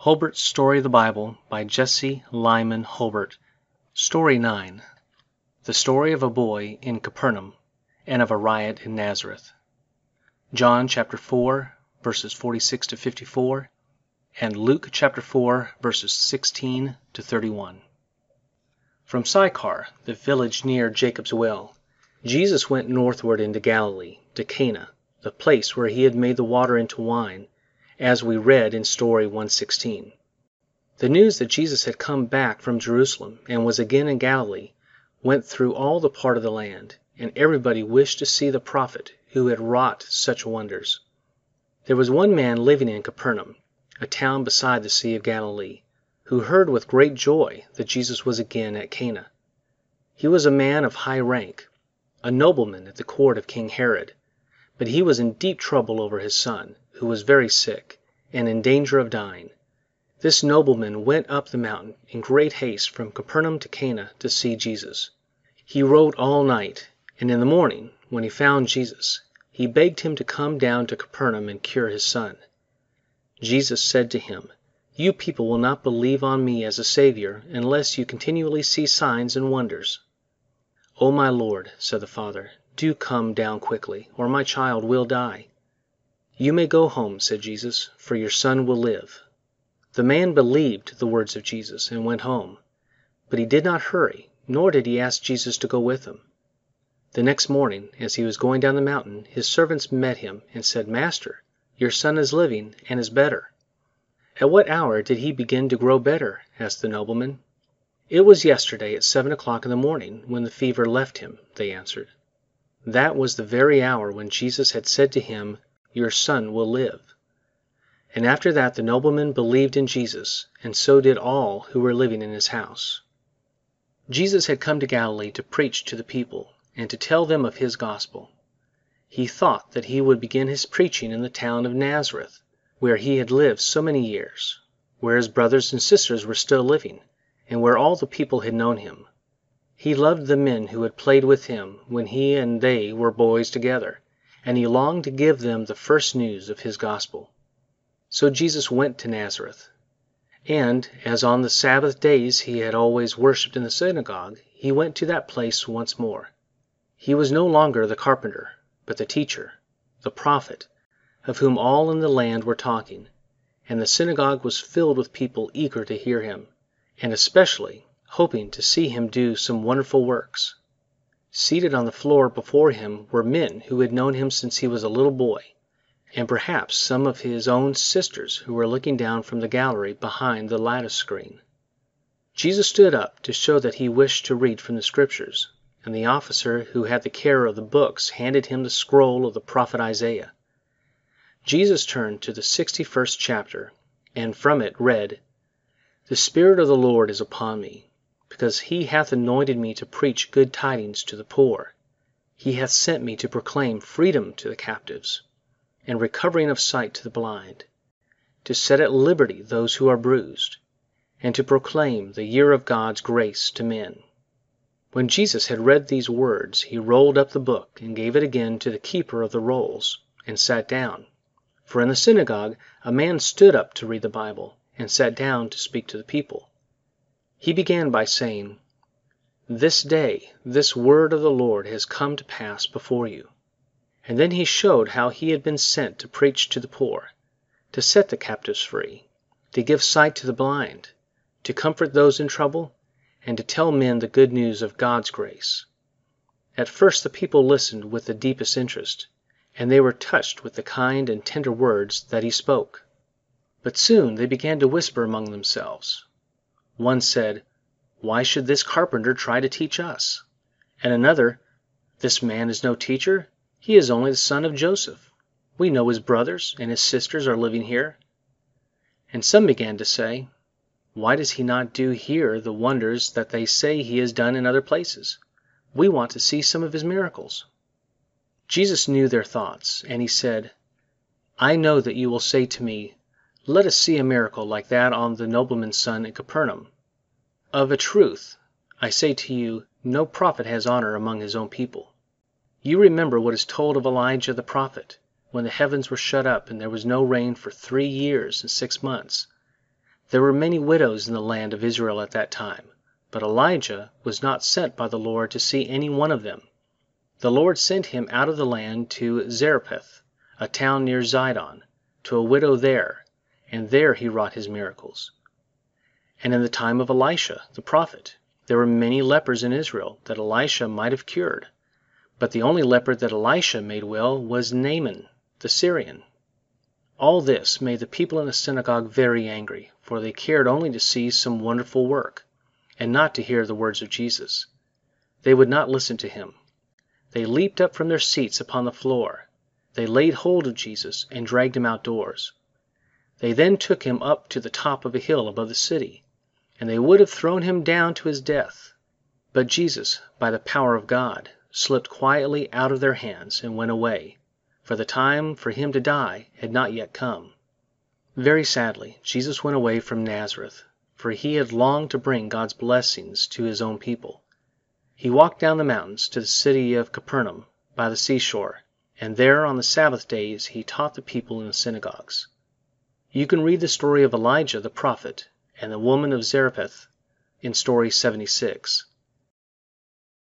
Holbert's Story of the Bible by Jesse Lyman Holbert. Story 9. The Story of a Boy in Capernaum and of a Riot in Nazareth. John chapter 4, verses 46 to 54, and Luke chapter 4, verses 16 to 31. From Sychar, the village near Jacob's well, Jesus went northward into Galilee, to Cana, the place where he had made the water into wine, as we read in Story 116. The news that Jesus had come back from Jerusalem and was again in Galilee went through all the part of the land, and everybody wished to see the prophet who had wrought such wonders. There was one man living in Capernaum, a town beside the Sea of Galilee, who heard with great joy that Jesus was again at Cana. He was a man of high rank, a nobleman at the court of King Herod, but he was in deep trouble over his son, who was very sick, and in danger of dying. This nobleman went up the mountain in great haste from Capernaum to Cana to see Jesus. He rode all night, and in the morning, when he found Jesus, he begged him to come down to Capernaum and cure his son. Jesus said to him, "You people will not believe on me as a Savior unless you continually see signs and wonders." "O my Lord," said the father, "do come down quickly, or my child will die." "You may go home," said Jesus, "for your son will live." The man believed the words of Jesus and went home, but he did not hurry, nor did he ask Jesus to go with him. The next morning, as he was going down the mountain, his servants met him and said, "Master, your son is living and is better." "At what hour did he begin to grow better?" asked the nobleman. "It was yesterday at 7 o'clock in the morning, when the fever left him," they answered. That was the very hour when Jesus had said to him, "Your son will live." And after that the nobleman believed in Jesus, and so did all who were living in his house. Jesus had come to Galilee to preach to the people, and to tell them of his gospel. He thought that he would begin his preaching in the town of Nazareth, where he had lived so many years, where his brothers and sisters were still living, and where all the people had known him. He loved the men who had played with him when he and they were boys together, and he longed to give them the first news of his gospel. So Jesus went to Nazareth. And, as on the Sabbath days he had always worshipped in the synagogue, he went to that place once more. He was no longer the carpenter, but the teacher, the prophet, of whom all in the land were talking, and the synagogue was filled with people eager to hear him, and especially hoping to see him do some wonderful works. Seated on the floor before him were men who had known him since he was a little boy, and perhaps some of his own sisters who were looking down from the gallery behind the lattice screen. Jesus stood up to show that he wished to read from the Scriptures, and the officer who had the care of the books handed him the scroll of the prophet Isaiah. Jesus turned to the 61st chapter, and from it read, "The Spirit of the Lord is upon me, because he hath anointed me to preach good tidings to the poor. He hath sent me to proclaim freedom to the captives, and recovering of sight to the blind, to set at liberty those who are bruised, and to proclaim the year of God's grace to men." When Jesus had read these words, he rolled up the book and gave it again to the keeper of the rolls, and sat down. For in the synagogue a man stood up to read the Bible, and sat down to speak to the people. He began by saying, "This day this word of the Lord has come to pass before you." And then he showed how he had been sent to preach to the poor, to set the captives free, to give sight to the blind, to comfort those in trouble, and to tell men the good news of God's grace. At first the people listened with the deepest interest, and they were touched with the kind and tender words that he spoke. But soon they began to whisper among themselves. One said, "Why should this carpenter try to teach us?" And another, "This man is no teacher. He is only the son of Joseph. We know his brothers and his sisters are living here." And some began to say, "Why does he not do here the wonders that they say he has done in other places? We want to see some of his miracles." Jesus knew their thoughts, and he said, "I know that you will say to me, 'Let us see a miracle like that on the nobleman's son in Capernaum.' Of a truth, I say to you, no prophet has honor among his own people. You remember what is told of Elijah the prophet, when the heavens were shut up and there was no rain for 3 years and 6 months. There were many widows in the land of Israel at that time, but Elijah was not sent by the Lord to see any one of them. The Lord sent him out of the land to Zarephath, a town near Zidon, to a widow there, and there he wrought his miracles. And in the time of Elisha the prophet, there were many lepers in Israel that Elisha might have cured. But the only leper that Elisha made well was Naaman the Syrian. All this made the people in the synagogue very angry, for they cared only to see some wonderful work, and not to hear the words of Jesus. They would not listen to him. They leaped up from their seats upon the floor. They laid hold of Jesus and dragged him outdoors. They then took him up to the top of a hill above the city, and they would have thrown him down to his death. But Jesus, by the power of God, slipped quietly out of their hands and went away, for the time for him to die had not yet come. Very sadly, Jesus went away from Nazareth, for he had longed to bring God's blessings to his own people. He walked down the mountains to the city of Capernaum by the seashore, and there on the Sabbath days he taught the people in the synagogues. You can read the story of Elijah the prophet and the woman of Zarephath in Story 76.